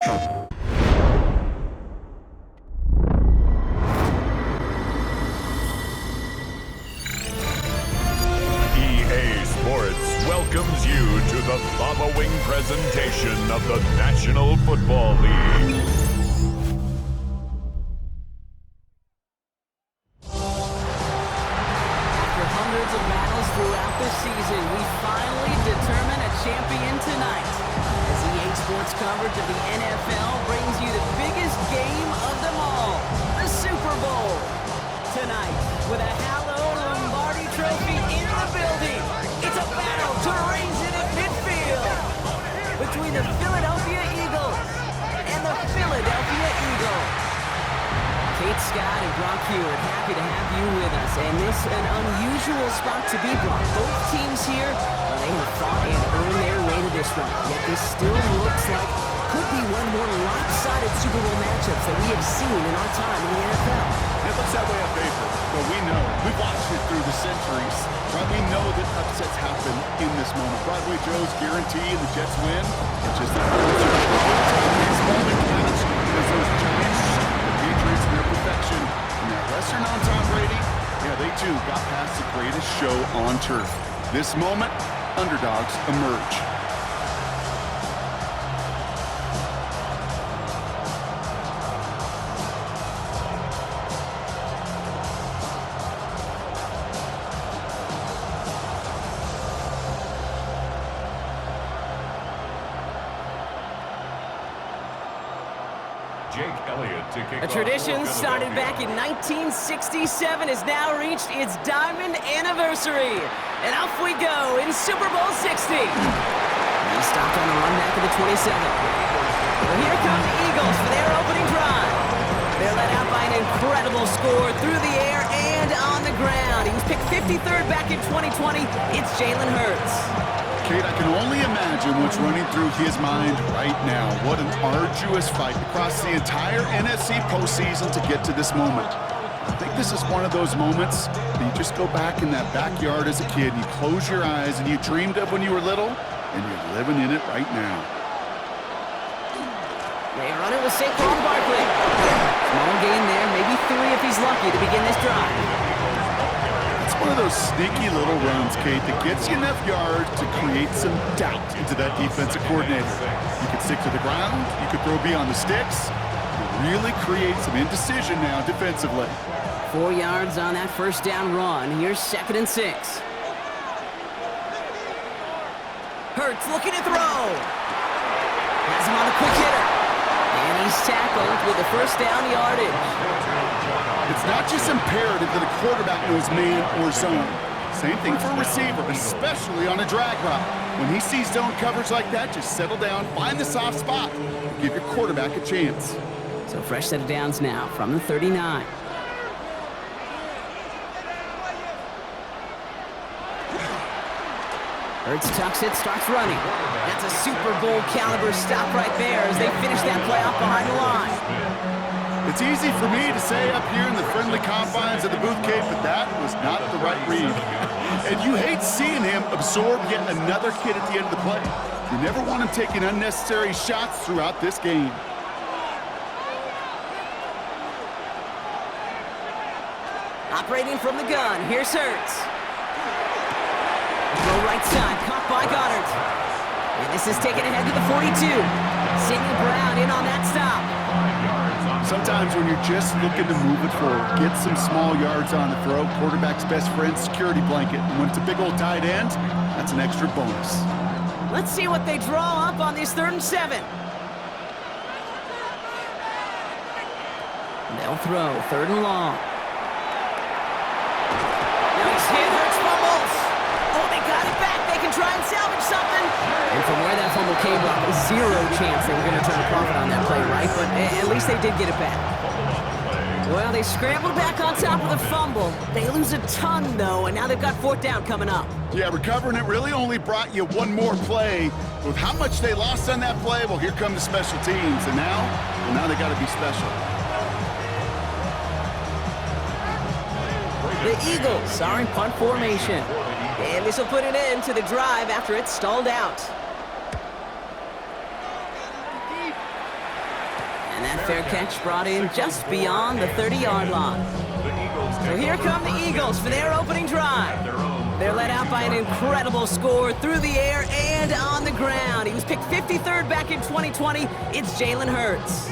EA Sports welcomes you to the following presentation of the National Football League. After hundreds of battles throughout the season, we finally determine a champion tonight. As EA Sports coverage of the NFL brings you the biggest game of them all, the Super Bowl. Tonight, with a hallowed Lombardi trophy in the building, it's a battle to raise it at midfield between the Philadelphia Eagles and the Philadelphia Eagles. Kate Scott and Brock Hewitt, happy to have you with us. And this an unusual spot to be, Brock. Both teams here, they have fought and earned their way to this one. Yet this still looks like could be one of the more lopsided Super Bowl matchups that we have seen in our time in the NFL. It looks that way on paper, but we know. We've watched it through the centuries. Right? We know that upsets happen in this moment. Broadway Joe's guarantee and the Jets win. It's just that this moment counts as those Giants shock the Patriots in their perfection. And that lesser-known Tom Brady, yeah, they too got past the greatest show on turf. This moment, underdogs emerge. A tradition started back in 1967 has now reached its diamond anniversary. And off we go in Super Bowl 60. He stopped on the run back of the 27. Well, here come the Eagles for their opening drive. They're led out by an incredible score through the air and on the ground. He was picked 53rd back in 2020. It's Jalen Hurts. Kate, I can only imagine what's running through his mind right now. What an arduous fight across the entire NFC postseason to get to this moment. I think this is one of those moments that you just go back in that backyard as a kid and you close your eyes and you dreamed of when you were little, and you're living in it right now. They run it with Saquon Barkley. Small gain there, maybe 3 if he's lucky to begin this drive. It's one of those sneaky little runs, Kate, that gets you enough yards to create some doubt into that defensive coordinator. You could stick to the ground, you could throw beyond the sticks, you really create some indecision now defensively. 4 yards on that first down run. Here's 2nd and 6. Hurts looking to throw. Has him on a quick hitter. And he's tackled with the first down yardage. It's not just imperative that a quarterback knows man or zone. Same thing for a receiver, especially on a drag route. When he sees zone coverage like that, just settle down, find the soft spot, and give your quarterback a chance. So fresh set of downs now from the 39. Hurts tucks it, starts running. That's a Super Bowl caliber stop right there as they finish that play off behind the line. It's easy for me to say up here in the friendly confines of the booth, Kate, but that was not the right read. And you hate seeing him absorb yet another kid at the end of the play. You never want him taking unnecessary shots throughout this game. Operating from the gun, here's Hurts. Throw right side, caught by Goddard. And this is taken ahead to the 42. Sidney Brown in on that stop. Sometimes when you're just looking to move it forward, get some small yards on the throw, quarterback's best friend, security blanket. And when it's a big old tight end, that's an extra bonus. Let's see what they draw up on this 3rd and 7. They'll throw 3rd and long. Now he's hit, Hurts fumbles. Oh, they got it back. They can try and salvage something. And from where that fumble came from, 0 chance they were going to turn a profit on that play, right? But at least they did get it back. Well, they scrambled back on top of the fumble. They lose a ton, though, and now they've got 4th down coming up. Yeah, recovering it really only brought you one more play. With how much they lost on that play, well, here come the special teams. And now they got to be special. The Eagles are in punt formation. And this will put an end to the drive after it's stalled out. And that fair catch brought in just beyond the 30-yard line. So here come the Eagles for their opening drive. They're led out by an incredible score through the air and on the ground. He was picked 53rd back in 2020. It's Jalen Hurts.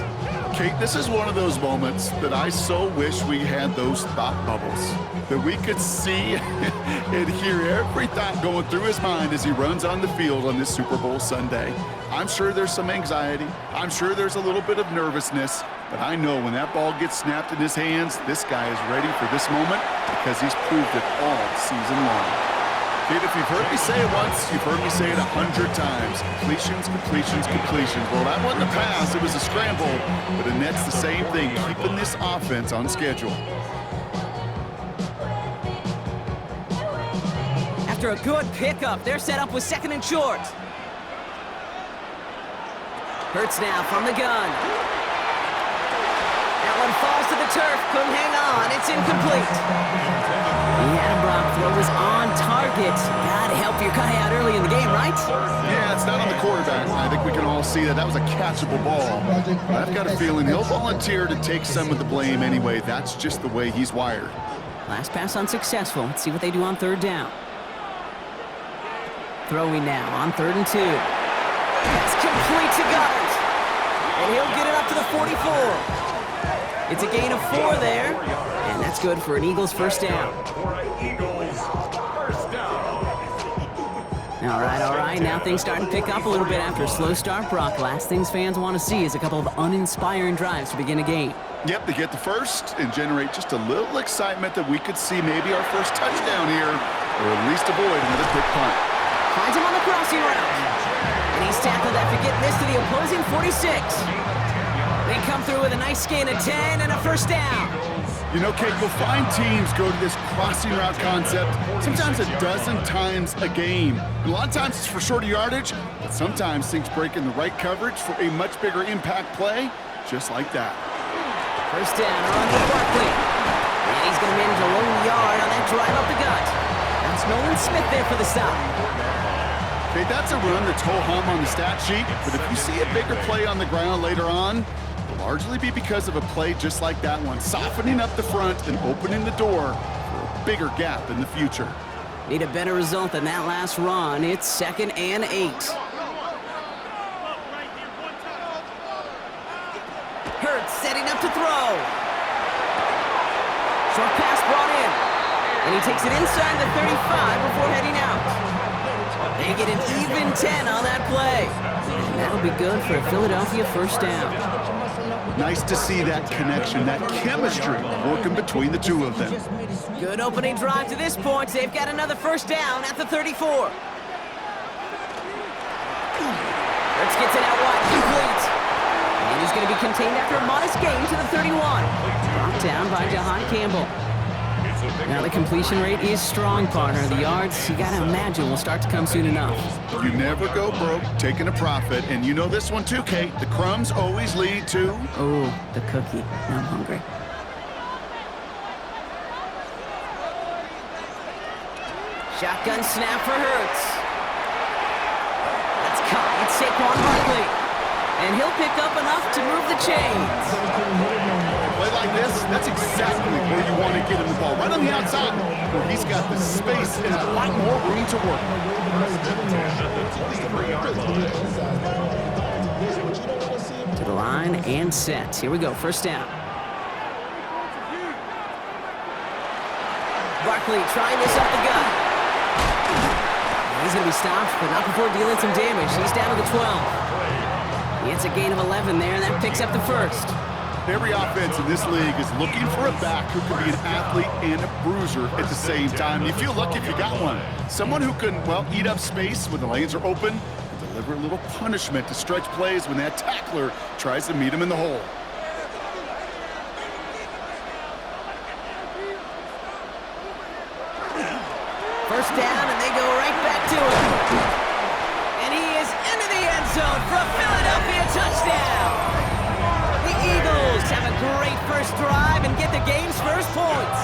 Kate, this is one of those moments that I so wish we had those thought bubbles, that we could see and hear every thought going through his mind as he runs on the field on this Super Bowl Sunday. I'm sure there's some anxiety. I'm sure there's a little bit of nervousness, but I know when that ball gets snapped in his hands, this guy is ready for this moment because he's proved it all season long. Kate, if you've heard me say it once, you've heard me say it 100 times. Completions, completions, completions. Well, that wasn't a pass, it was a scramble, but Annette's the same thing, keeping this offense on schedule. After a good pickup, they're set up with 2nd and short. Hurts now from the gun. That one falls to the turf, couldn't hang on, it's incomplete. Yeah, Brock, throw was on target. Gotta help your guy out early in the game, right? Yeah, it's not on the quarterback. I think we can all see that was a catchable ball. But I've got a feeling he'll volunteer to take some of the blame anyway. That's just the way he's wired. Last pass unsuccessful. Let's see what they do on 3rd down. Throwing now on 3rd and 2. That's complete to Goddard. And he'll get it up to the 44. It's a gain of 4 there, and that's good for an Eagles first down. All right. Now things starting to pick up a little bit after a slow start, Brock. Last things fans want to see is a couple of uninspiring drives to begin a game. Yep, they get the first and generate just a little excitement that we could see maybe our first touchdown here, or at least avoid another quick punt. Finds him on the crossing route. And he's tackled after getting this to the opposing 46. They come through with a nice gain of 10 and a first down. You know, Kate, we'll find teams go to this crossing route concept sometimes a dozen times a game. And a lot of times it's for shorter yardage, but sometimes things break in the right coverage for a much bigger impact play, just like that. First down, run to Barkley. And he's going to manage a low yard on that drive up the gut. That's Nolan Smith there for the stop. Okay, that's a run that's ho-hum on the stat sheet, but if you see a bigger play on the ground later on, it'll largely be because of a play just like that one, softening up the front and opening the door for a bigger gap in the future. Need a better result than that last run. It's 2nd and 8. Hurts setting up to throw. Short pass brought in. And he takes it inside the 35 before heading out. They get an even 10 on that play. And that'll be good for a Philadelphia first down. Nice to see that connection, that chemistry working between the two of them. Good opening drive to this point. They've got another first down at the 34. Hurts gets it out wide, complete. And he's going to be contained after a modest gain to the 31. Brought down by Jahan Campbell. Now the completion rate is strong, partner. The yards, you gotta imagine, will start to come soon enough. You never go broke taking a profit, and you know this one too, Kate. The crumbs always lead to... Oh, the cookie. Now I'm hungry. Shotgun snap for Hurts. That's caught. It's Saquon Barkley. And he'll pick up enough to move the chains. Play like this, that's exactly where you want to get him the ball. Right on the outside, where he's got the space and a lot more room to work. To the line and set. Here we go, first down. Barkley trying this up the gut. He's going to be stopped, but not before dealing some damage. He's down to the 12. He gets a gain of 11 there, and that picks up the first. Every offense in this league is looking for a back who can be an athlete and a bruiser at the same time. You feel lucky if you got one. Someone who can, well, eat up space when the lanes are open and deliver a little punishment to stretch plays when that tackler tries to meet him in the hole. First down, and they go right back to him. And he is into the end zone for a Philadelphia touchdown. Eagles have a great first drive and get the game's first points.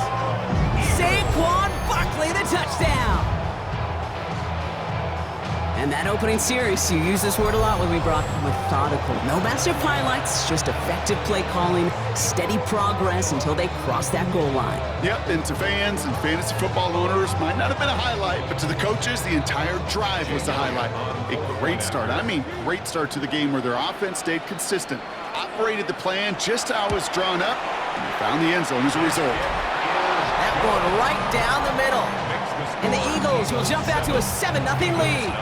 Saquon Barkley, the touchdown. And that opening series, you use this word a lot with me, Brock, methodical. No massive highlights, just effective play calling, steady progress until they cross that goal line. Yep, and to fans and fantasy football owners, might not have been a highlight, but to the coaches, the entire drive was the highlight. A great start, great start to the game where their offense stayed consistent, operated the plan just how it was drawn up, and they found the end zone as a result. That one right down the middle. And the Eagles will jump out to a 7-0 lead.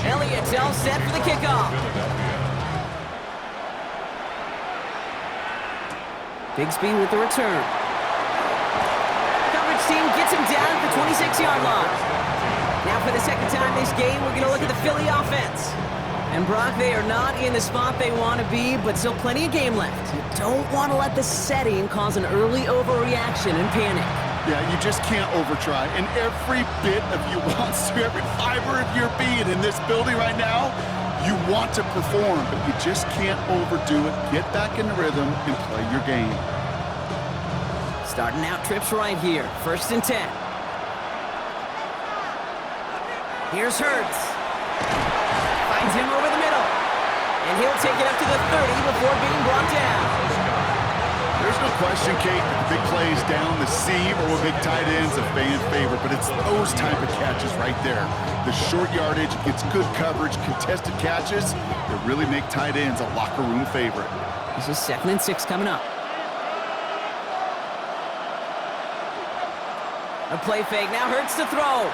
Elliott's all set for the kickoff. Bigsby with the return. Coverage team gets him down at the 26-yard line. Now for the second time this game, we're going to look at the Philly offense. And Brock, they are not in the spot they want to be, but still plenty of game left. You don't want to let the setting cause an early overreaction and panic. Yeah, you just can't overtry. And every bit of you wants to, every fiber of your being in this building right now, you want to perform, but you just can't overdo it. Get back in the rhythm and play your game. Starting out trips right here. 1st and 10. Here's Hurts. Finds him over the middle. And he'll take it up to the 30 before being brought down. There's no question, Kate, that the big plays down the seam or with big tight ends a fan favorite, but it's those type of catches right there. The short yardage, gets good coverage, contested catches that really make tight ends a locker room favorite. This is 2nd and 6 coming up. A play fake, now Hurts to throw.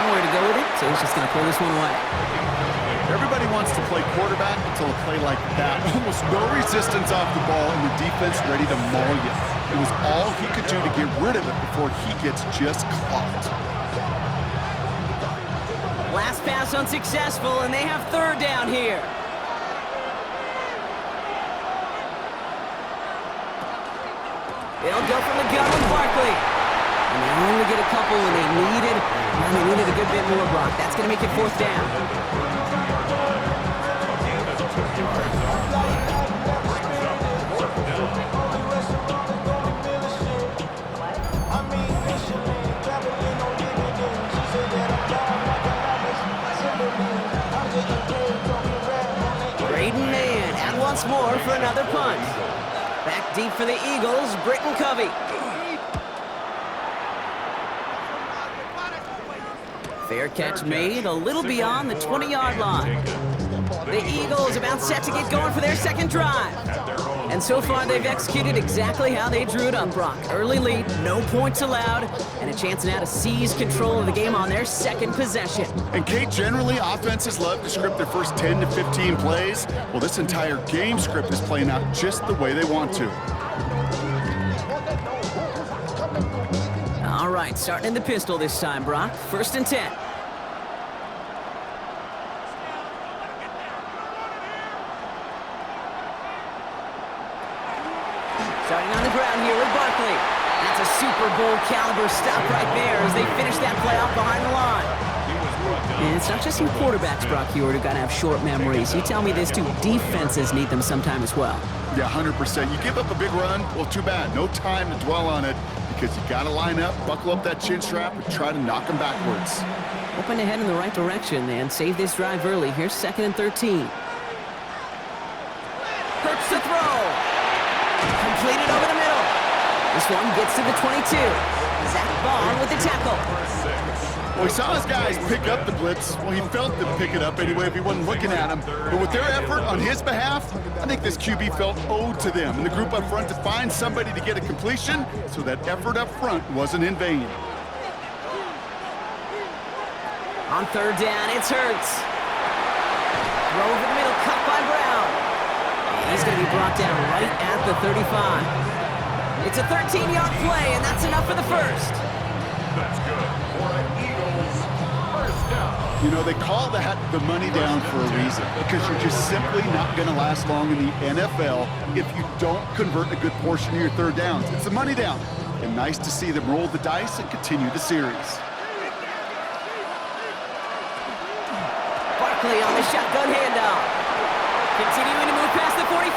Nowhere to go with it, so he's just going to pull this one away. Everybody wants to play quarterback until a play like that. Almost no resistance off the ball and the defense ready to maul you. It was all he could do to get rid of it before he gets just clocked. Last pass unsuccessful, and they have 3rd down here. They'll go from the gun with Barkley. And they only get a couple when they needed. And they needed a good bit more, Brock. That's going to make it 4th down. Braden Mann at once more for another punt. Back deep for the Eagles, Britton Covey. Fair catch made a little beyond the 20-yard line. The Eagles about set to get going for their 2nd drive. And so far, they've executed exactly how they drew it up, Brock. Early lead, no points allowed, and a chance now to seize control of the game on their 2nd possession. And Kate, generally, offenses love to script their first 10 to 15 plays. Well, this entire game script is playing out just the way they want to. All right, starting in the pistol this time, Brock. 1st and 10. Starting on the ground here with Barkley. That's a Super Bowl caliber stop right there as they finish that play off behind the line. And it's not just you quarterbacks, Brock Hewitt, who got to have short memories. You tell me this too, defenses need them sometime as well. Yeah, 100%. You give up a big run, well, too bad. No time to dwell on it because you got to line up, buckle up that chin strap, and try to knock them backwards. Hoping to head in the right direction and save this drive early. Here's 2nd and 13. Hurts to throw. Completed over the middle. This one gets to the 22. Zach Vaughn with the tackle. Well, he saw his guys pick up the blitz. Well, he felt them pick it up anyway if he wasn't looking at him. But with their effort on his behalf, I think this QB felt owed to them and the group up front to find somebody to get a completion so that effort up front wasn't in vain. On 3rd down, it's Hurts. Throw over the middle, cut by Brown. And he's going to be brought down right at the 35. It's a 13-yard play, and that's enough for the 1st. That's good for an Eagles 1st You know, they call that the money down for a reason, because you're just simply not going to last long in the NFL if you don't convert a good portion of your third downs. It's the money down. And nice to see them roll the dice and continue the series. Barkley on the shotgun handoff. Continuing to move past the 45.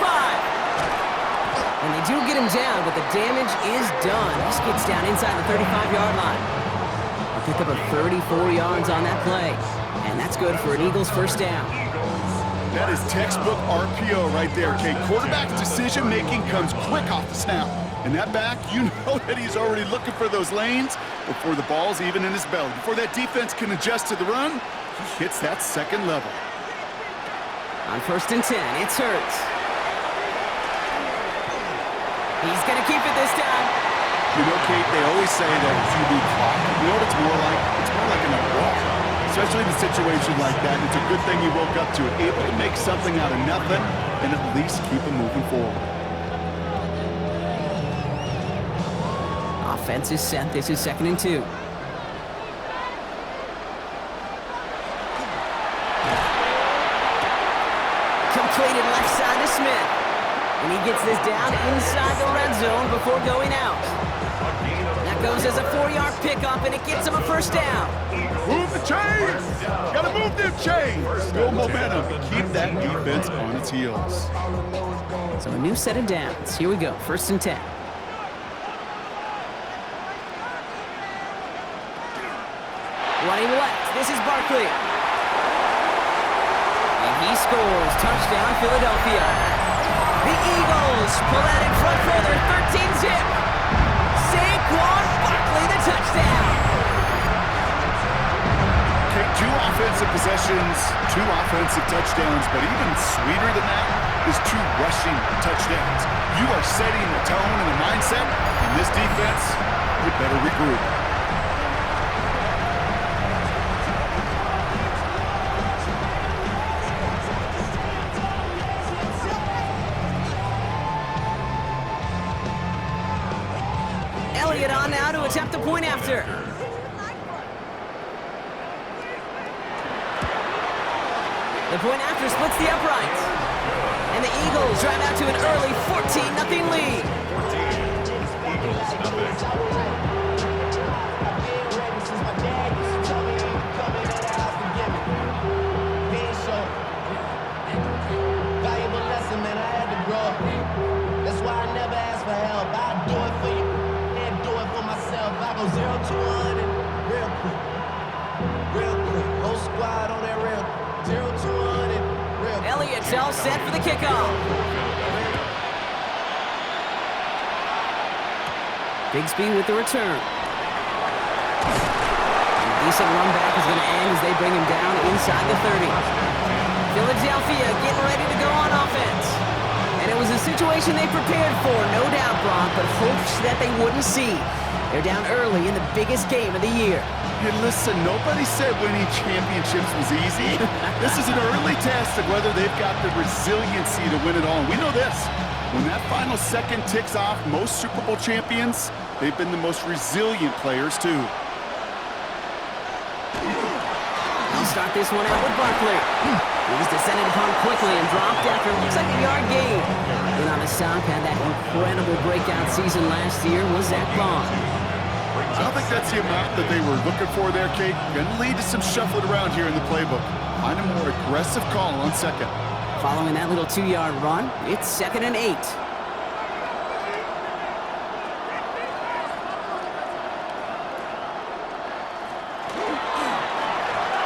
And they do get him down, but the damage is done. This gets down inside the 35-yard line. They'll pick up a 34 yards on that play. And that's good for an Eagles first down. That is textbook RPO right there, Kate. Quarterback's decision-making comes quick off the snap. And that back, you know that he's already looking for those lanes before the ball's even in his belly. Before that defense can adjust to the run, he hits that second level. On 1st and 10, it's Hurts. He's going to keep it this time. You know, Kate, they always say that QB clock, you know what it's more like? It's more like an walk. Especially in a situation like that. It's a good thing you woke up to it. Able to make something out of nothing and at least keep them moving forward. Offense is set. This is 2nd and 2. Completed left side to Smith. And he gets this down inside the red zone before going out. That goes as a 4-yard pickup, and it gets him a first down. Move the chains! Gotta move them chains! Build momentum. Keep that defense on its heels. So a new set of downs. Here we go. 1st and 10. Running left. This is Barkley. And he scores. Touchdown, Philadelphia. The Eagles pull out in front for their 13-zip. Saquon Barkley, the touchdown. Okay, 2 offensive possessions, 2 offensive touchdowns, but even sweeter than that is 2 rushing touchdowns. You are setting the tone and the mindset, and this defense, you better regroup. On now to attempt the point after. The point after splits the uprights. And the Eagles drive out to an early 14-0 lead. Valuable lesson, man. I had to grow up. That's why I never ask for help. I do it for you. I go 0 to 100 real quick. Whole squad on that real 0 to 100 real quick. Elliott's all set for the kickoff. Bigsby with the return. A decent run back is going to end as they bring him down inside the 30. Philadelphia getting ready to go on offense. And it was a situation they prepared for, no doubt, Brock, but hopes that they wouldn't see. They're down early in the biggest game of the year. And listen, nobody said winning championships was easy. This is an early test of whether they've got the resiliency to win it all. And we know this. When that final second ticks off, most Super Bowl champions, they've been the most resilient players, too. I'll start this one out with Barkley. He was descended upon quickly and dropped after it looks like a yard gain. And on the stop, had that incredible breakout season last year was Zach Bond. I don't think that's the amount that they were looking for there, Kate. Going to lead to some shuffling around here in the playbook. Find a more aggressive call on second. Following that little 2-yard run, it's 2nd and 8.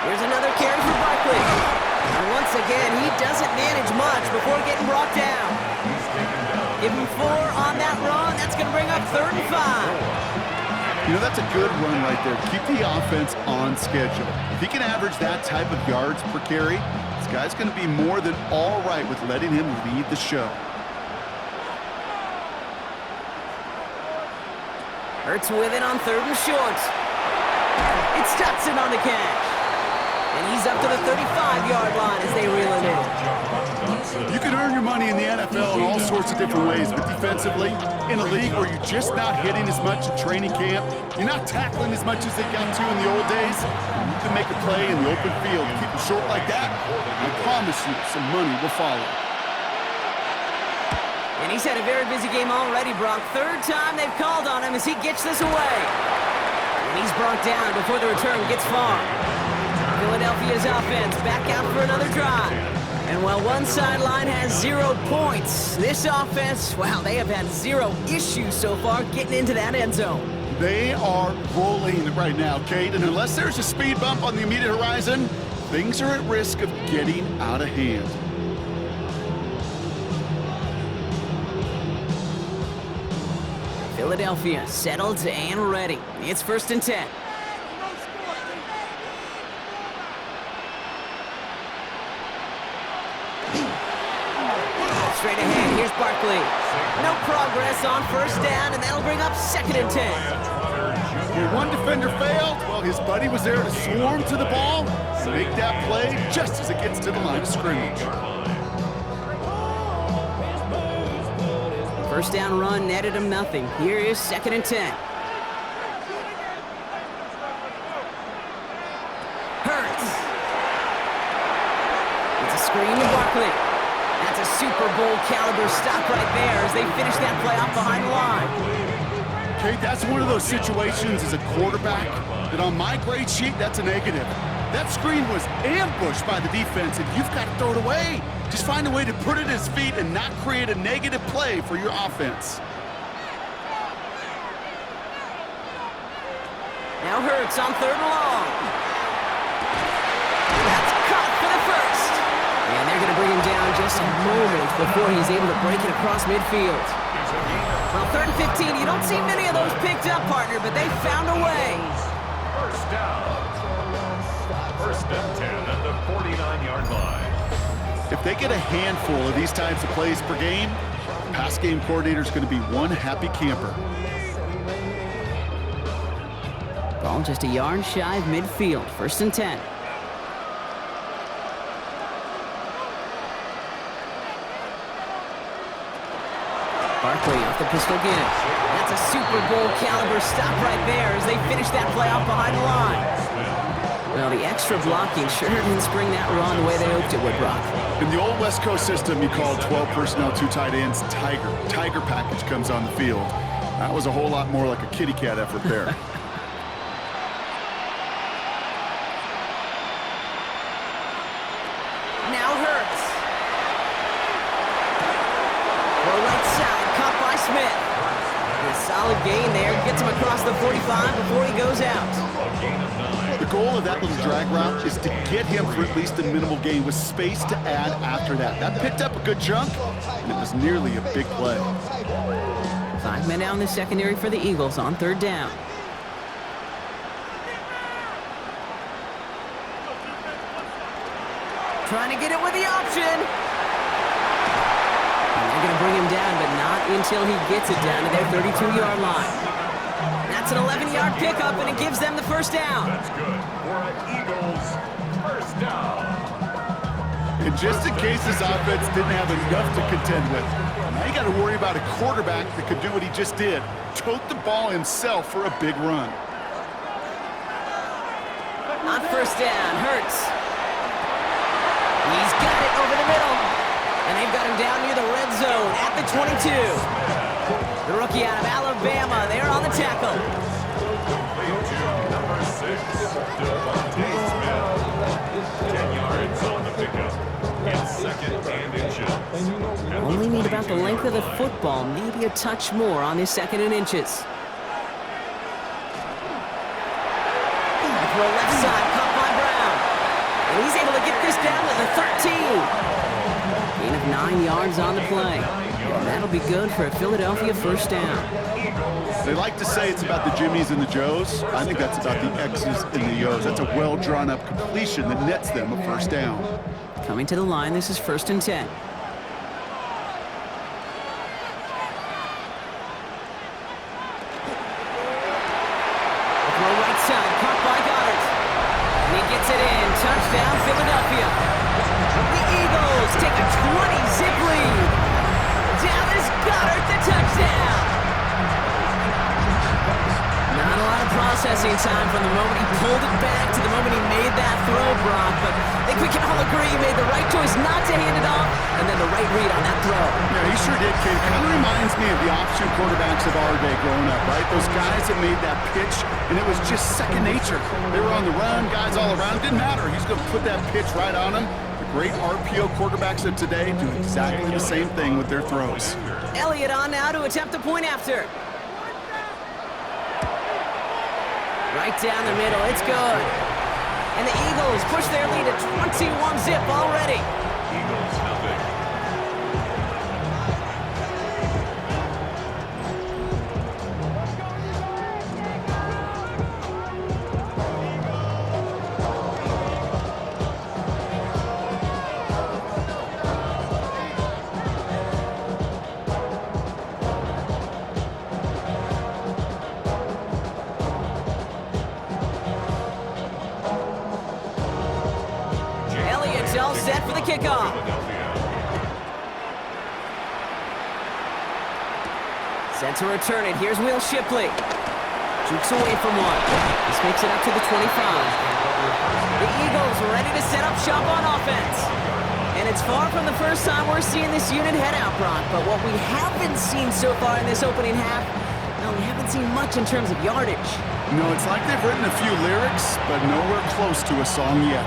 Here's another carry for Barkley. And once again, he doesn't manage much before getting brought down. Give him 4 on that run. That's going to bring up 3rd and 5. You know, that's a good run right there. Keep the offense on schedule. If he can average that type of yards per carry, this guy's going to be more than all right with letting him lead the show. Hurts with it on 3rd and short. It's Dotson on the catch. And he's up to the 35-yard line as they reel it in. You can earn your money in the NFL in all sorts of different ways, but defensively, in a league where you're just not hitting as much in training camp, you're not tackling as much as they got to in the old days, you can make a play in the open field, keep them short like that, I promise you some money will follow. And he's had a very busy game already, Brock. Third time they've called on him as he gets this away. And he's brought down before the return gets far. Philadelphia's offense back out for another drive. And while one sideline has 0 points, this offense, wow, they have had 0 issues so far getting into that end zone. They are rolling right now, Kate, and unless there's a speed bump on the immediate horizon, things are at risk of getting out of hand. Philadelphia settled and ready. It's 1st and 10. Straight ahead, here's Barkley. No progress on 1st down, and that'll bring up 2nd and 10. When one defender failed, well, his buddy was there to swarm to the ball and make that play just as it gets to the line of scrimmage. 1st down run netted him nothing. Here is 2nd and 10. Hurts. It's a screen to Barkley. That's a Super Bowl caliber stop right there as they finish that play off behind the line. Kate, that's one of those situations as a quarterback that on my grade sheet, that's a negative. That screen was ambushed by the defense, and you've got to throw it away. Just find a way to put it at his feet and not create a negative play for your offense. Now Hurts on 3rd and long. That's caught for the 1st. And they're going to bring him down just a moment before he's able to break it across midfield. Well, 3rd and 15, you don't see many of those picked up, partner, but they found a way. 1st down. 1st and 10 at the 49-yard line. If they get a handful of these types of plays per game, the pass game coordinator is going to be one happy camper. Ball just a yard shy of midfield. 1st and 10. Barkley off the pistol again. That's a Super Bowl caliber stop right there as they finish that play off behind the line. Well, the extra blocking sure didn't spring that run the way they hoped it would, Brock. In the old West Coast system, you called 12 personnel, 2 tight ends, Tiger. Tiger package comes on the field. That was a whole lot more like a kitty cat effort there. Now Hurts. Well, right side, caught by Smith. A solid gain there, gets him across the 45 before he goes out. The goal of that little drag route is to get him for at least a minimal gain with space to add after that. That picked up a good chunk, and it was nearly a big play. 5 men down the secondary for the Eagles on 3rd down. Trying to get it with the option. And they're going to bring him down, but not until he gets it down to their 32-yard line. That's an 11-yard pickup, and it gives them the 1st down. That's good for an Eagles 1st down. And just in case this offense didn't have enough to contend with, now you got to worry about a quarterback that could do what he just did, tote the ball himself for a big run. On 1st down, Hurts. He's got it over the middle. And they've got him down near the red zone at the 22. The rookie out of Alabama, they're on the tackle. Number 6, Devontae Smith. 10 yards on the pickup. It's 2nd and inches. Only need about the length of the football, maybe a touch more on this 2nd and inches. Throw left side, caught by Brown. And he's able to get this down to the 13. Gain of 9 yards on the play. And that'll be good for a Philadelphia 1st down. They like to say it's about the Jimmies and the Joes. I think that's about the X's and the O's. That's a well-drawn-up completion that nets them a 1st down. Coming to the line, this is 1st and 10. Throw right side, caught by Goddard. And he gets it in. Touchdown, Philadelphia. The Eagles take a 20 processing time from the moment he pulled it back to the moment he made that throw, Brock. But I think we can all agree he made the right choice not to hand it off, and then the right read on that throw. Yeah, he sure did, kid. Kind of reminds me of the option quarterbacks of our day growing up, right? Those guys that made that pitch, and it was just second nature. They were on the run, guys all around. Didn't matter. He's going to put that pitch right on him. The great RPO quarterbacks of today do exactly the same thing with their throws. Elliott on now to attempt a point after. Right down the middle, it's good. And the Eagles push their lead to 21-zip already. Eagles nothing. Elliott's all set for the kickoff. Set to return it. Here's Will Shipley. Jukes away from one. This makes it up to the 25. The Eagles ready to set up shop on offense. And it's far from the first time we're seeing this unit head out, Brock. But what we haven't seen so far in this opening half, well, we haven't seen much in terms of yardage. No, it's like they've written a few lyrics, but nowhere close to a song yet.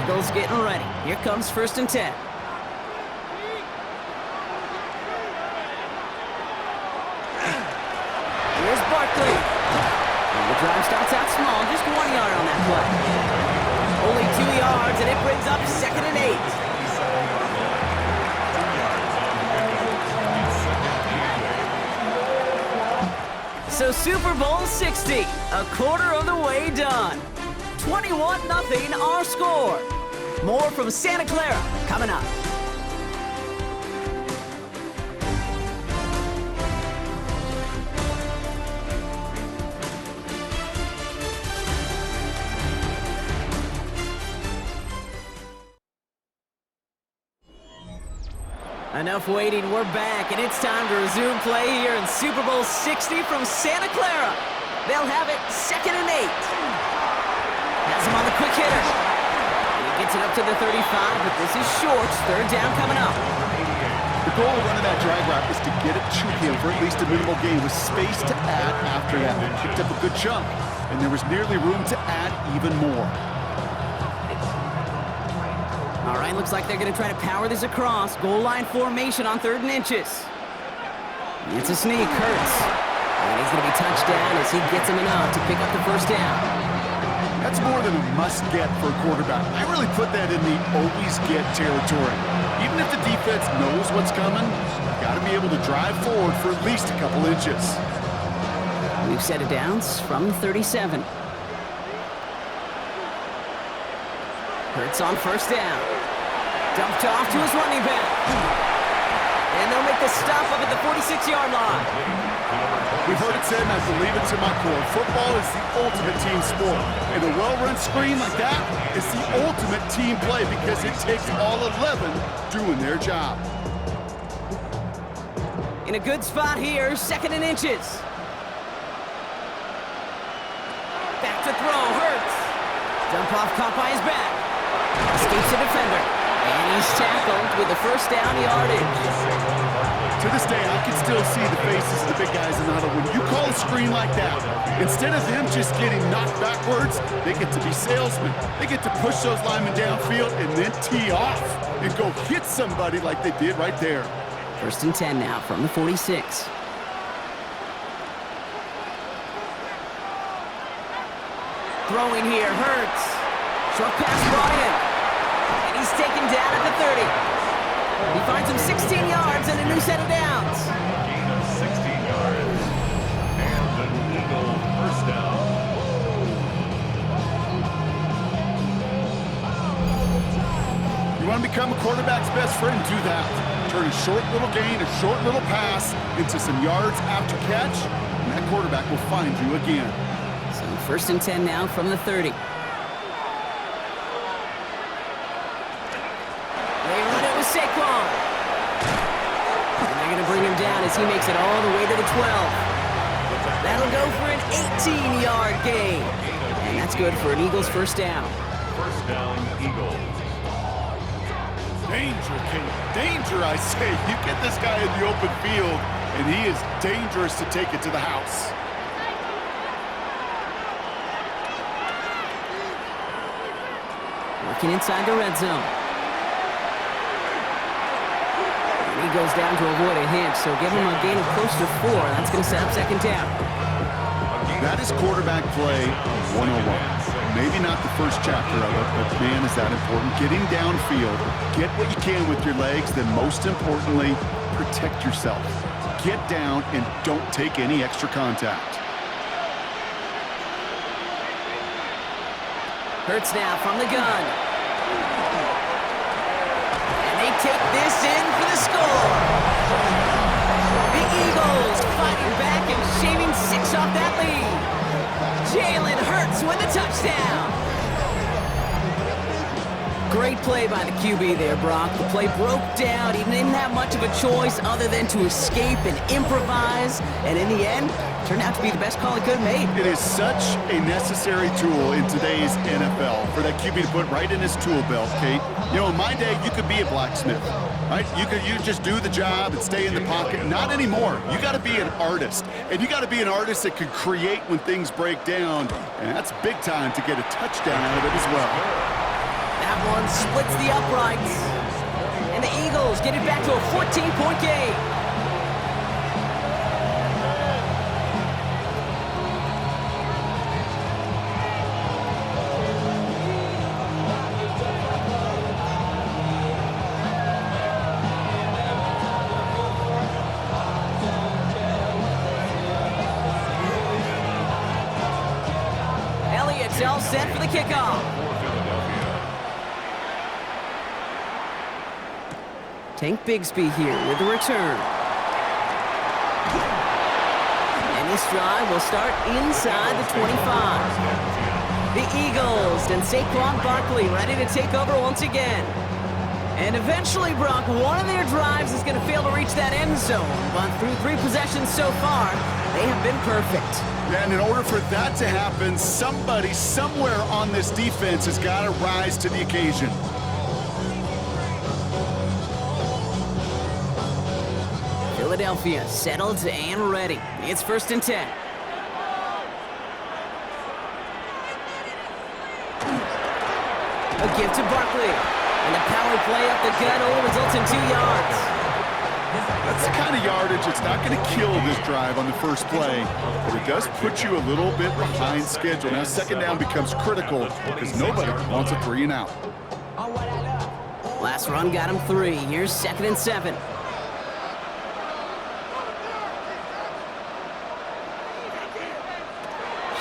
Eagles getting ready. Here comes 1st and 10. Here's Barkley. And the drive starts out small, just 1 yard on that play. Only 2 yards, and it brings up 2nd and 8. So Super Bowl 60, a quarter of the way done. 21-0 our score. More from Santa Clara coming up. Enough waiting, we're back, and it's time to resume play here in Super Bowl 60 from Santa Clara. They'll have it 2nd and 8. Has him on the quick hitter. And he gets it up to the 35, but this is short. 3rd down coming up. The goal of running that drag route is to get it to him for at least a minimal gain with space to add after that. They picked up a good chunk, and there was nearly room to add even more. All right, looks like they're going to try to power this across. Goal line formation on 3rd and inches. It's a sneak, Hurts. And he's going to be touched down as he gets him enough to pick up the 1st down. That's more than a must-get for a quarterback. I really put that in the always-get territory. Even if the defense knows what's coming, you've got to be able to drive forward for at least a couple inches. We've set it downs from 37. Hurts on 1st down. Dumped off to his running back. And they'll make the stop up at the 46-yard line. We've heard it said, and I believe it to my core, football is the ultimate team sport. And a well-run screen like that is the ultimate team play because it takes all 11 doing their job. In a good spot here, 2nd and inches. Back to throw, Hurts. Dump off caught by his back. Escapes the defender. And he's tackled with the 1st down yardage. To this day, I can still see the faces of the big guys in the huddle. When you call a screen like that, instead of them just getting knocked backwards, they get to be salesmen. They get to push those linemen downfield and then tee off and go hit somebody like they did right there. 1st and 10 now from the 46. Throwing here, Hurts. Short pass brought in. And he's taken down at the 30. He finds him 16 yards and a new set of downs. Gain of 16 yards. And the Eagle 1st down. You want to become a quarterback's best friend? Do that. Turn a short little gain, a short little pass into some yards after catch, and that quarterback will find you again. So 1st and 10 now from the 30. down as he makes it all the way to the 12. That'll go for an 18-yard gain. And that's good for an Eagles first down. First down, Eagles. Danger, Kate. Danger, I say. You get this guy in the open field, and he is dangerous to take it to the house. Working inside the red zone. And he goes down to avoid a hit, so give him a gain of close to 4. That's going to set up second down. That is quarterback play 101. Maybe not the first chapter of it, but man, is that important. Getting downfield, get what you can with your legs, then most importantly, protect yourself. Get down and don't take any extra contact. Hurts now from the gun. And they take this in for the score. The Eagles fighting back and shaving 6 off that lead. Jalen Hurts with a touchdown. Great play by the QB there, Brock. The play broke down. He didn't have much of a choice other than to escape and improvise. And in the end, turned out to be the best call he could have made. It is such a necessary tool in today's NFL for that QB to put right in his tool belt, Kate. You know, in my day, you could be a blacksmith, right? You just do the job and stay in the pocket. Not anymore. You got to be an artist. And you got to be an artist that can create when things break down. And that's big time to get a touchdown out of it as well. That one splits the uprights. And the Eagles get it back to a 14-point game. Elliott's all set for the kickoff. Tank Bigsby here with the return. And this drive will start inside the 25. The Eagles and Saquon Barkley ready to take over once again. And eventually, Brock, one of their drives is going to fail to reach that end zone. But through 3 possessions so far, they have been perfect. And in order for that to happen, somebody somewhere on this defense has got to rise to the occasion. Philadelphia settled and ready. It's 1st and 10. A give to Barkley. And the power play up the gut only results in 2 yards. That's the kind of yardage that's not going to kill this drive on the first play, but it does put you a little bit behind schedule. Now, second down becomes critical because nobody wants a 3 and out. Last run got him 3. Here's 2nd and 7.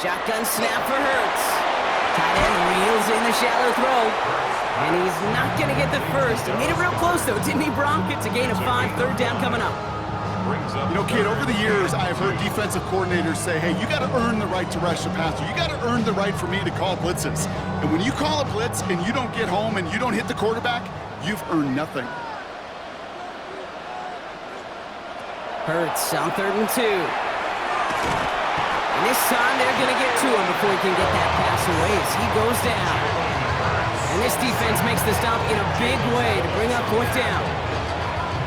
Shotgun snap for Hurts. Tight end reels in the shallow throw. And he's not going to get the first. He made it real close, though, didn't he, Brock? It's a gain of 5, 3rd down coming up. You know, kid, over the years, I have heard defensive coordinators say, hey, you got to earn the right to rush the passer. You got to earn the right for me to call blitzes. And when you call a blitz and you don't get home and you don't hit the quarterback, you've earned nothing. Hurts on 3rd and 2. And this time they're going to get to him before he can get that pass away as he goes down. And this defense makes the stop in a big way to bring up 4th down.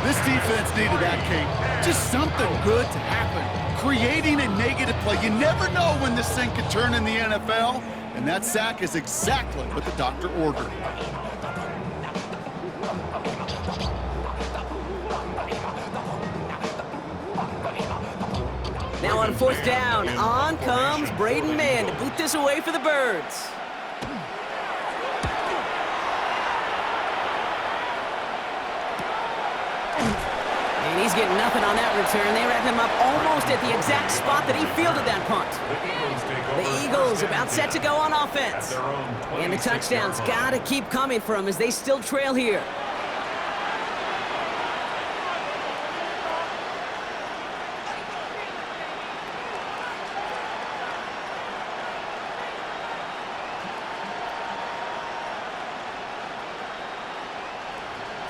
This defense needed that, Kate. Just something good to happen. Creating a negative play. You never know when this thing could turn in the NFL, and that sack is exactly what the doctor ordered. Now on 4th down, on comes Braden Mann to boot this away for the Birds. And he's getting nothing on that return. They wrap him up almost at the exact spot that he fielded that punt. The Eagles about set to go on offense. And the touchdowns got to keep coming for them as they still trail here.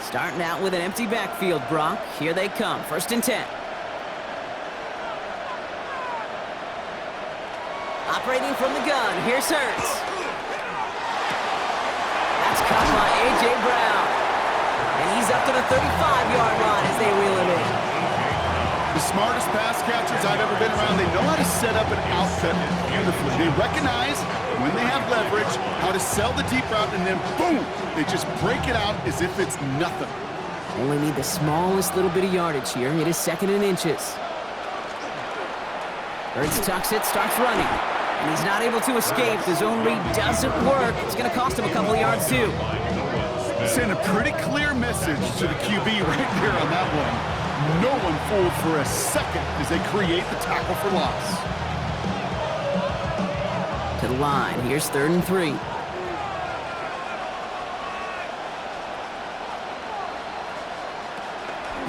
Starting out with an empty backfield, Brock. Here they come, 1st and 10. Operating from the gun, here's Hurts. That's caught by A.J. Brown. And he's up to the 35-yard line as they reel him in. The smartest pass catchers I've ever been around, they know how to set up an outfit beautifully. They recognize when they have leverage, how to sell the deep route, and then boom, they just break it out as if it's nothing. Only need the smallest little bit of yardage here. It is 2nd and inches. Hurts tucks it, starts running. And he's not able to escape. The zone read doesn't work. It's going to cost him a couple of yards, too. Send a pretty clear message to the QB right there on that one. No one fooled for a second as they create the tackle for loss. To the line. Here's 3rd and 3.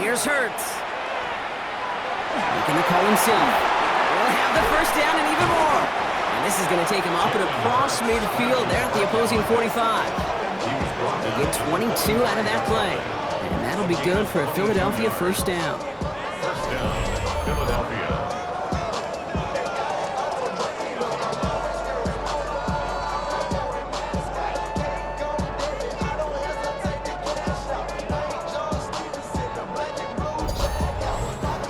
Here's Hurts. Making the call himself. He'll have the first down and even more. And this is going to take him up and across midfield there at the opposing 45. They get 22 out of that play. And that'll be good for a Philadelphia first down. First down, Philadelphia.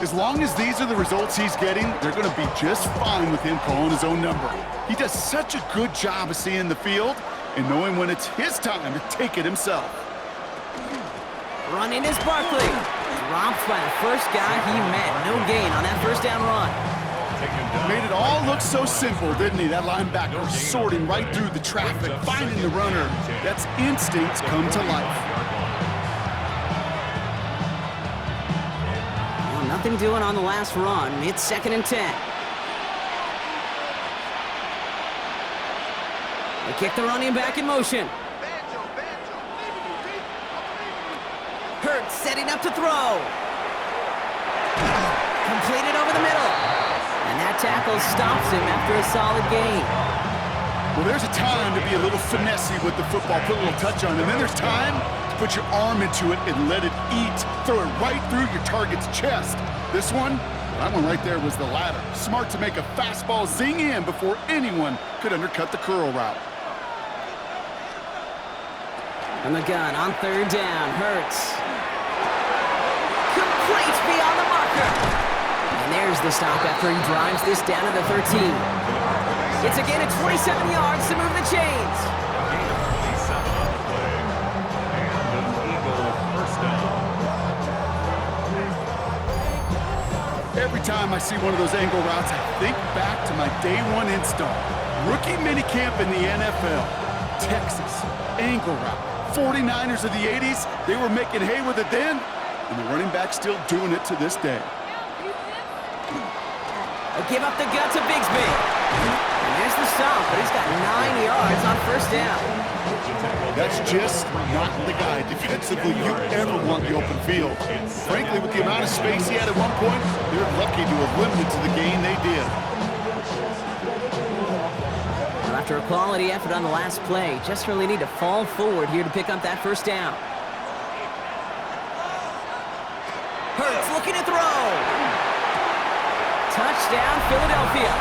As long as these are the results he's getting, they're going to be just fine with him calling his own number. He does such a good job of seeing the field and knowing when it's his time to take it himself. Running is Barkley. Dropped by the first guy he met. No gain on that first down run. Made it all look so simple, didn't he? That linebacker sorting right through the traffic, finding the runner. That's instincts come to life. Well, nothing doing on the last run. It's 2nd and 10. They kick the running back in motion. Hurts setting up to throw. Completed over the middle. And that tackle stops him after a solid gain. Well, there's a time to be a little finessey with the football, put a little touch on it. And then there's time to put your arm into it and let it eat. Throw it right through your target's chest. This one, that one right there was the latter. Smart to make a fastball zing in before anyone could undercut the curl route. And the gun on 3rd down. Hurts. Complete beyond the marker. And there's the stop after he drives this down to the 13. It's again at 27 yards to move the chains. Every time I see one of those angle routes, I think back to my day one install. Rookie minicamp in the NFL. Texas, angle route. 49ers of the 80s, they were making hay with it then, and the running back's still doing it to this day. Give up the gut to Bigsby. And there's the stop, but he's got 9 yards on first down. That's just not the guy defensively you ever want the open field. Frankly, with the amount of space he had at one point, they're lucky to have limited to the gain they did. Well, after a quality effort on the last play, just really need to fall forward here to pick up that first down. Hurts looking to throw. Touchdown, Philadelphia.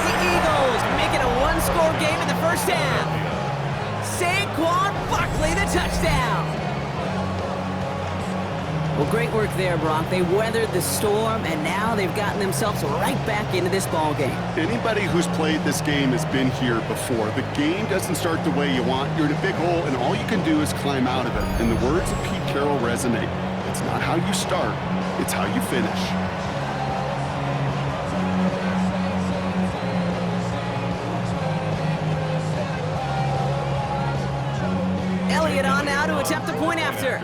The Eagles make it a one-score game in the first half. Saquon Barkley, the touchdown. Well, great work there, Brock. They weathered the storm, and now they've gotten themselves right back into this ball game. Anybody who's played this game has been here before. The game doesn't start the way you want. You're in a big hole, and all you can do is climb out of it. And the words of Pete Carroll resonate. It's not how you start, it's how you finish. Elliott on now to attempt the point after.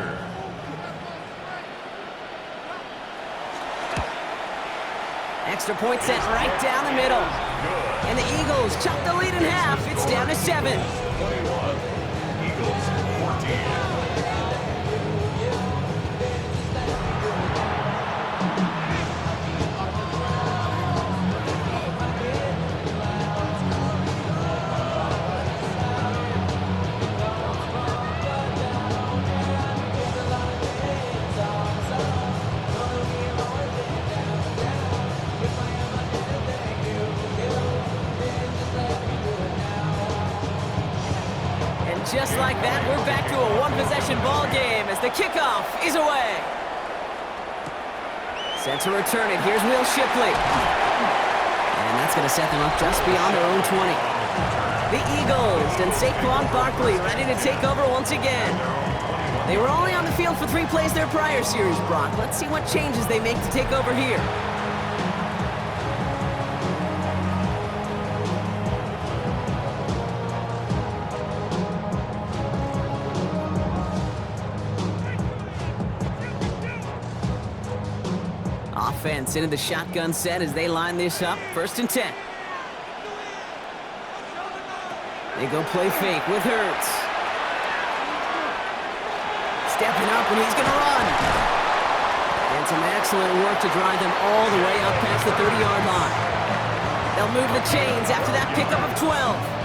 Extra point sent right down the middle. And the Eagles chop the lead in half. It's down to 7. Eagles 14. just like that, we're back to a one-possession ball game as the kickoff is away. Set to return it. Here's Will Shipley. And that's going to set them up just beyond their own 20. The Eagles and Saquon Barkley ready to take over once again. They were only on the field for 3 plays their prior series, Brock. Let's see what changes they make to take over here. Offense into the shotgun set as they line this up. 1st and 10. They go play fake with Hurts. Stepping up, and he's going to run. And some excellent work to drive them all the way up past the 30-yard line. They'll move the chains after that pickup of 12.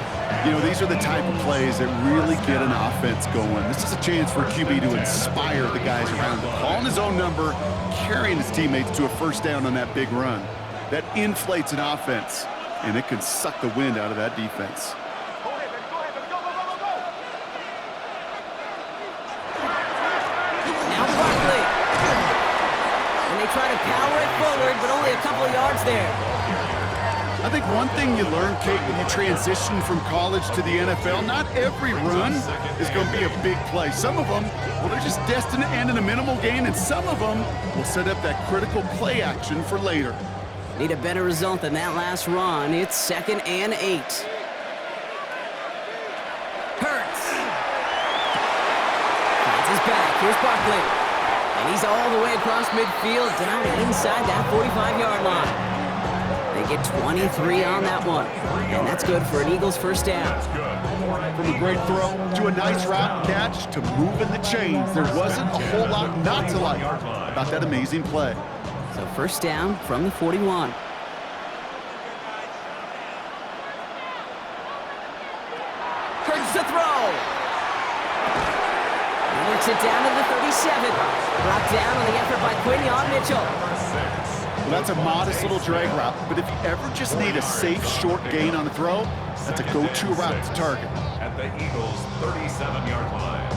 You know, these are the type of plays that really get an offense going. This is a chance for QB to inspire the guys around him. Calling his own number, carrying his teammates to a 1st down on that big run. That inflates an offense, and it can suck the wind out of that defense. Now Barkley. And they try to power it forward, but only a couple of yards there. I think one thing you learn, Kate, when you transition from college to the NFL, not every run is going to be a big play. Some of them, well, they're just destined to end in a minimal gain, and some of them will set up that critical play action for later. Need a better result than that last run. It's 2nd and 8. Hurts. Finds his back. Here's Barkley. And he's all the way across midfield down inside that 45-yard line. They get 23 on that one. And that's good for an Eagles 1st down. From a great throw to a nice route catch to moving the chains, there wasn't a whole lot not to like about that amazing play. So 1st down from the 41. Hurts to throw. He works it down to the 37. Brought down on the effort by Quinion Mitchell. Well, that's a modest little drag route, but if you ever just need a safe short gain on the throw, that's a go-to route to target. At the Eagles' 37-yard line.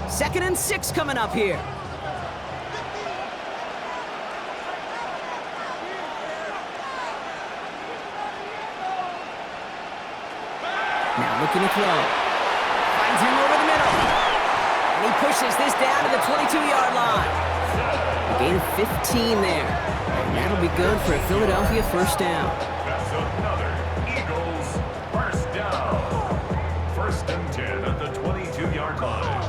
2nd and 6 coming up here. Now looking to throw. Finds him over the middle. And he pushes this down to the 22-yard line. A gain of 15 there. And that'll be good for a Philadelphia 1st down. That's another Eagles 1st down. 1st and 10 at the 22-yard line.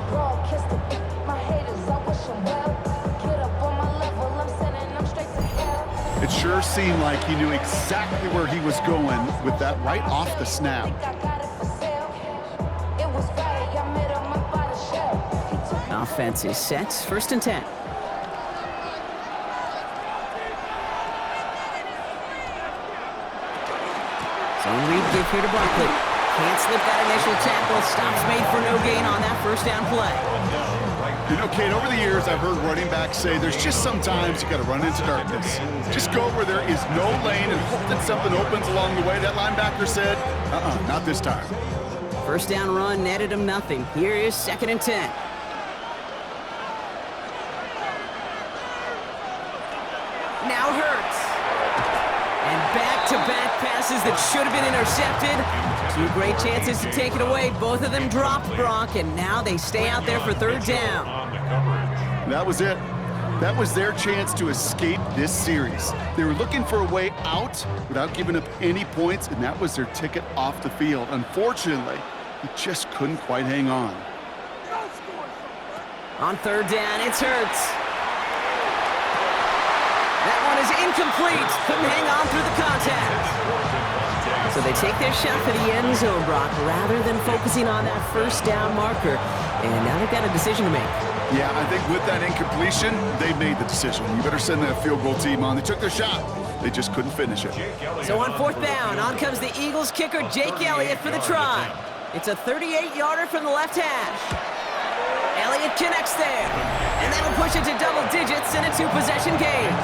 It sure seemed like he knew exactly where he was going with that right off the snap. Offense is set. 1st and 10. Zone read give here to Barkley. Can't slip that initial tackle. Stops made for no gain on that 1st down play. You know, Kate, over the years, I've heard running backs say there's just sometimes you got to run into darkness. Just go where there is no lane and hope that something opens along the way. That linebacker said, not this time. 1st down run netted him nothing. Here is 2nd and 10. Now Hurts. And back-to-back passes that should have been intercepted. 2 great chances to take it away. Both of them dropped, Brock, and now they stay out there for 3rd down. That was it. That was their chance to escape this series. They were looking for a way out without giving up any points, and that was their ticket off the field. Unfortunately, he just couldn't quite hang on. On 3rd down, it's Hurts. That one is incomplete. Couldn't hang on through the contact. So they take their shot for the end zone, Brock, rather than focusing on that 1st down marker. And now they've got a decision to make. Yeah, I think with that incompletion, they made the decision. You better send that field goal team on. They took their shot. They just couldn't finish it. So on 4th down, on comes the Eagles kicker, Jake Elliott, for the try. It's a 38-yarder from the left hash. Elliott connects there. And that'll push it to double digits in a 2-possession game.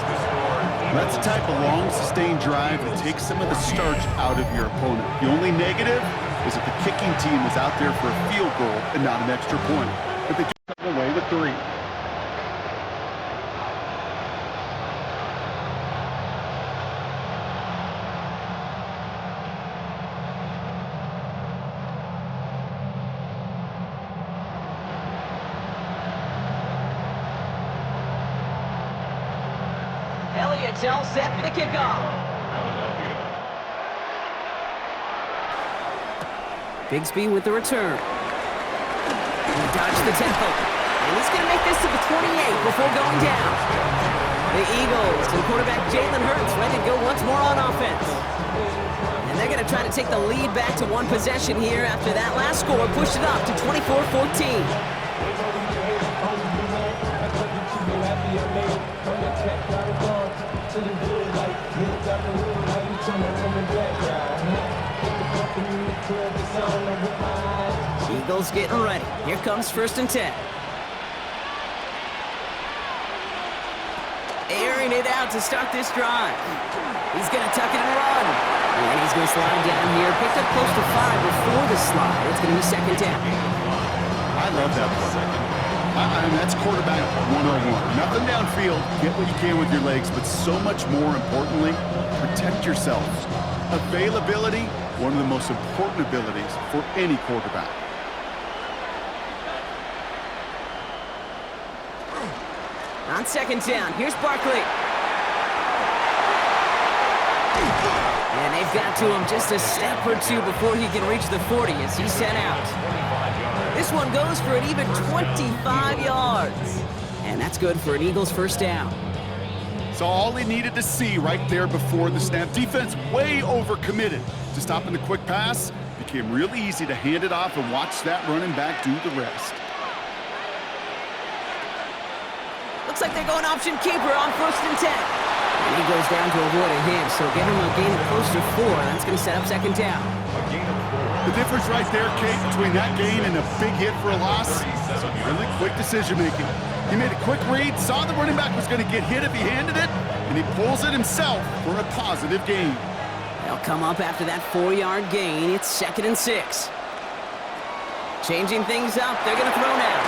That's the type of long, sustained drive that takes some of the starch out of your opponent. The only negative, is that the kicking team is out there for a field goal and not an extra point. But they just come away with 3. Elliott's all set for the kickoff. Bigsby with the return. He dodged the tackle. And he's going to make this to the 28 before going down. The Eagles and quarterback Jalen Hurts ready to go once more on offense. And they're going to try to take the lead back to 1 possession here after that last score pushed it up to 24-14. Eagles getting ready. Here comes 1st and 10. Airing it out to start this drive. He's going to tuck it and run. And he's going to slide down here. Picked up close to 5 before the slide. It's going to be 2nd down. I love that play. I mean, that's quarterback 101. Nothing downfield. Get what you can with your legs, but so much more importantly, protect yourself. Availability, one of the most important abilities for any quarterback. On 2nd down, here's Barkley. And they've got to him just a step or 2 before he can reach the 40 as he's sent out. This one goes for an even 25 yards. And that's good for an Eagles 1st down. So all he needed to see right there before the snap. Defense way overcommitted to stopping the quick pass. Became really easy to hand it off and watch that running back do the rest. Looks like they're going option keeper on 1st and 10. And he goes down to avoid a hit, so give him a gain of close to 4. That's going to set up 2nd down. The difference right there, Kate, between that gain and a big hit for a loss is really quick decision-making. He made a quick read, saw the running back was going to get hit if he handed it, and he pulls it himself for a positive gain. They'll come up after that 4-yard gain. It's 2nd and 6. Changing things up, they're going to throw now.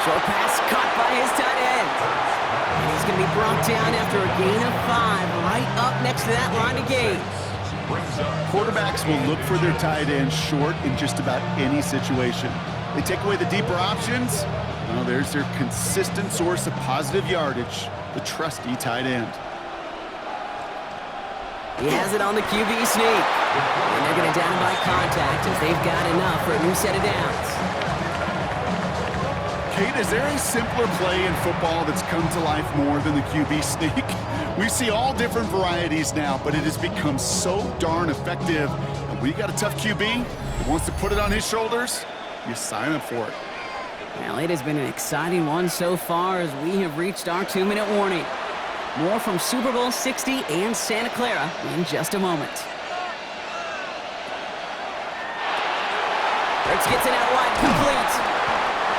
Short pass caught by his tight end. And he's going to be brought down after a gain of 5 right up next to that line of gain. Quarterbacks will look for their tight end short in just about any situation. They take away the deeper options. Well, there's their consistent source of positive yardage, the trusty tight end. He has it on the QB sneak. And they're going to down him by contact as they've got enough for a new set of downs. Kate, is there a simpler play in football that's come to life more than the QB sneak? We see all different varieties now, but it has become so darn effective. And when you got a tough QB that wants to put it on his shoulders, you sign up for it. Well, it has been an exciting one so far as we have reached our 2-minute warning. More from Super Bowl 60 and Santa Clara in just a moment. Hurts gets it out wide, complete.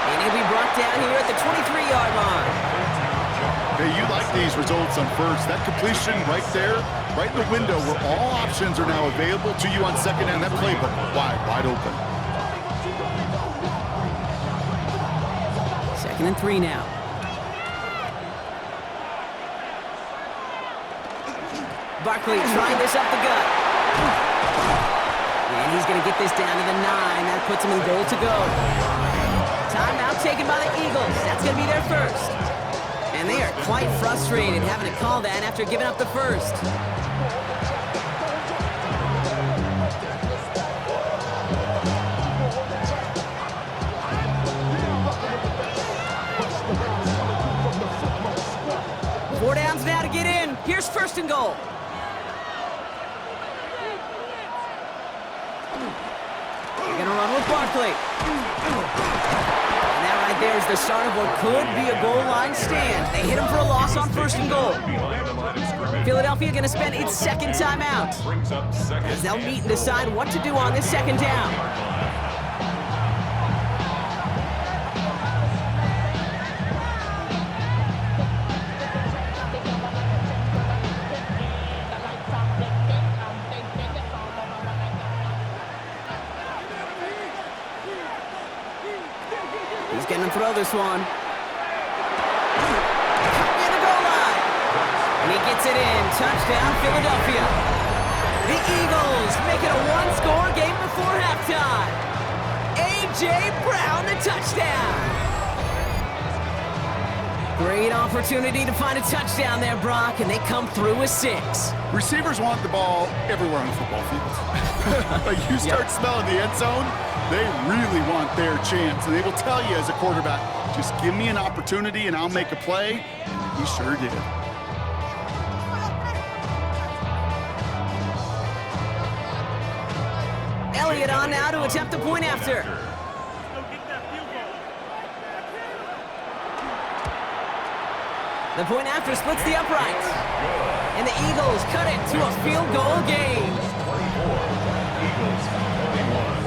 And he'll be brought down here at the 23-yard line. Hey, you like these results on 1st. That completion right there, right in the window where all options are now available to you on 2nd down. That playbook wide open. 2nd and 3 now. Barkley trying this up the gut. And he's going to get this down to the 9. That puts him in goal to go. Timeout taken by the Eagles. That's going to be their 1st. And they are quite frustrated having to call that after giving up the 1st. Four downs now to get in. Here's 1st and goal. They're going to run with Barkley. And that right there is the start of what could be a goal line stand. They hit him for a loss on 1st and goal. Philadelphia going to spend its 2nd timeout as they'll meet and decide what to do on this 2nd down. He's going to throw this one. Near the goal line. And he gets it in. Touchdown, Philadelphia. The Eagles make it a one-score game before halftime. A.J. Brown, the touchdown. Great opportunity to find a touchdown there, Brock, and they come through with 6. Receivers want the ball everywhere on the football field. But you start smelling the end zone, they really want their chance. And they will tell you as a quarterback, just give me an opportunity and I'll make a play. He sure did. Elliott on now to attempt the point after. The point after splits the uprights. And the Eagles cut it to a field goal game. 24, Eagles 21.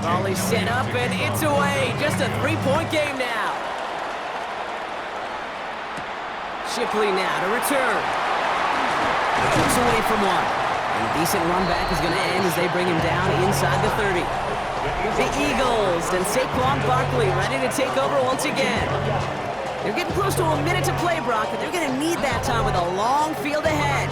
Volley set up and it's away. Just a 3-point game now. Shipley now to return. Looks away from one. And a decent run back is going to end as they bring him down inside the 30. The Eagles and Saquon Barkley ready to take over once again. They're getting close to a minute to play, Brock, but they're going to need that time with a long field ahead.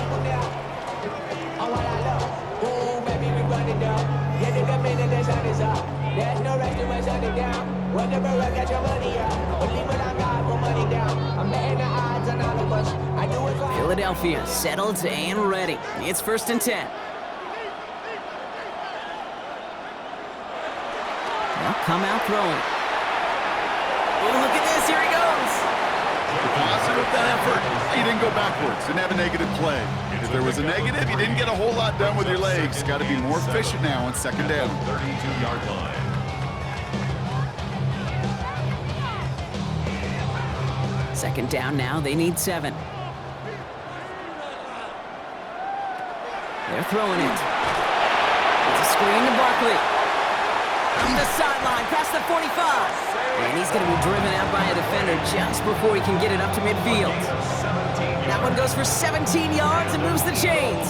There's no rest to my shutting down. Whatever I get your money up. Believe what I got, put money down. I'm betting the odds on all of us. I do it for Philadelphia settled and ready. It's 1st and 10. They'll come out throwing. Oh, look at this. Here he goes. Positive that effort. You didn't go backwards. Didn't have a negative play. If there was a negative, you didn't get a whole lot done with your legs. Got to be more efficient now on 2nd down. 32-yard line. Second down now. They need 7. They're throwing it. It's a screen to Barkley. Up the sideline, past the 45. And he's going to be driven out by a defender just before he can get it up to midfield. That one goes for 17 yards and moves the chains.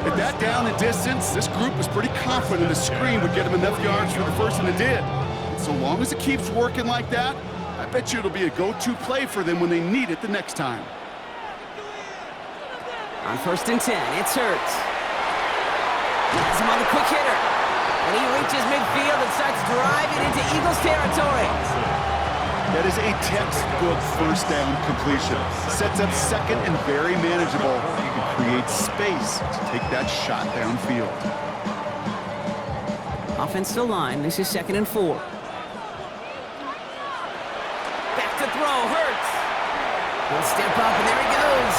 At that down and distance, this group was pretty confident the screen would get him enough yards for the first, and it did. And so long as it keeps working like that, I bet you it'll be a go-to play for them when they need it the next time. On 1st and 10, it's Hurts. Has him on the quick hitter. And he reaches midfield and starts driving into Eagles territory. That is a textbook first down completion. Sets up 2nd and very manageable. You can create space to take that shot downfield. Offensive line, this is 2nd and 4. Back to throw, Hurts. He'll step up, and there he goes.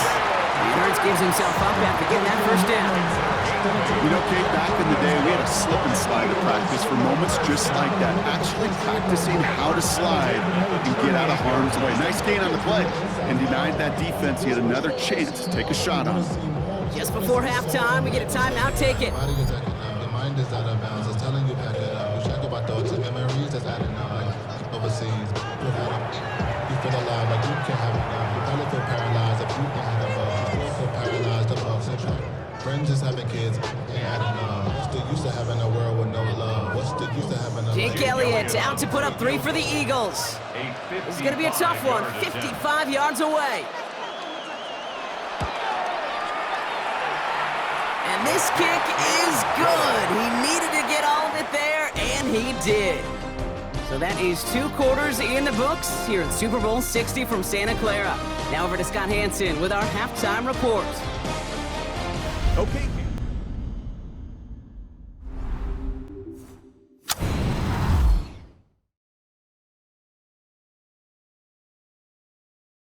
And Hurts gives himself up after getting that first down. You know, Kate, back in the day, we had a slip and slide to practice for moments just like that. Actually practicing how to slide and get out of harm's way. Nice gain on the play. And denied that defense yet another chance to take a shot on him. Just before halftime, we get a timeout. Take it. Your mind is out of bounds. It's telling you pack it up. You check about thoughts and memories that's adding up. Overseas, you feel alive like you can't have enough. You probably feel paralyzed if you can't have enough. You feel paralyzed above central. Friends just having kids ain't adding up. What's the use of having a world with no love? What's the use of having a Jake Elliott out to put up 3 for the Eagles. This is going to be a tough one. 55 yards away. And this kick is good. He needed to get all of it there, and he did. So that is 2 quarters in the books here in Super Bowl 60 from Santa Clara. Now over to Scott Hansen with our halftime report. Okay,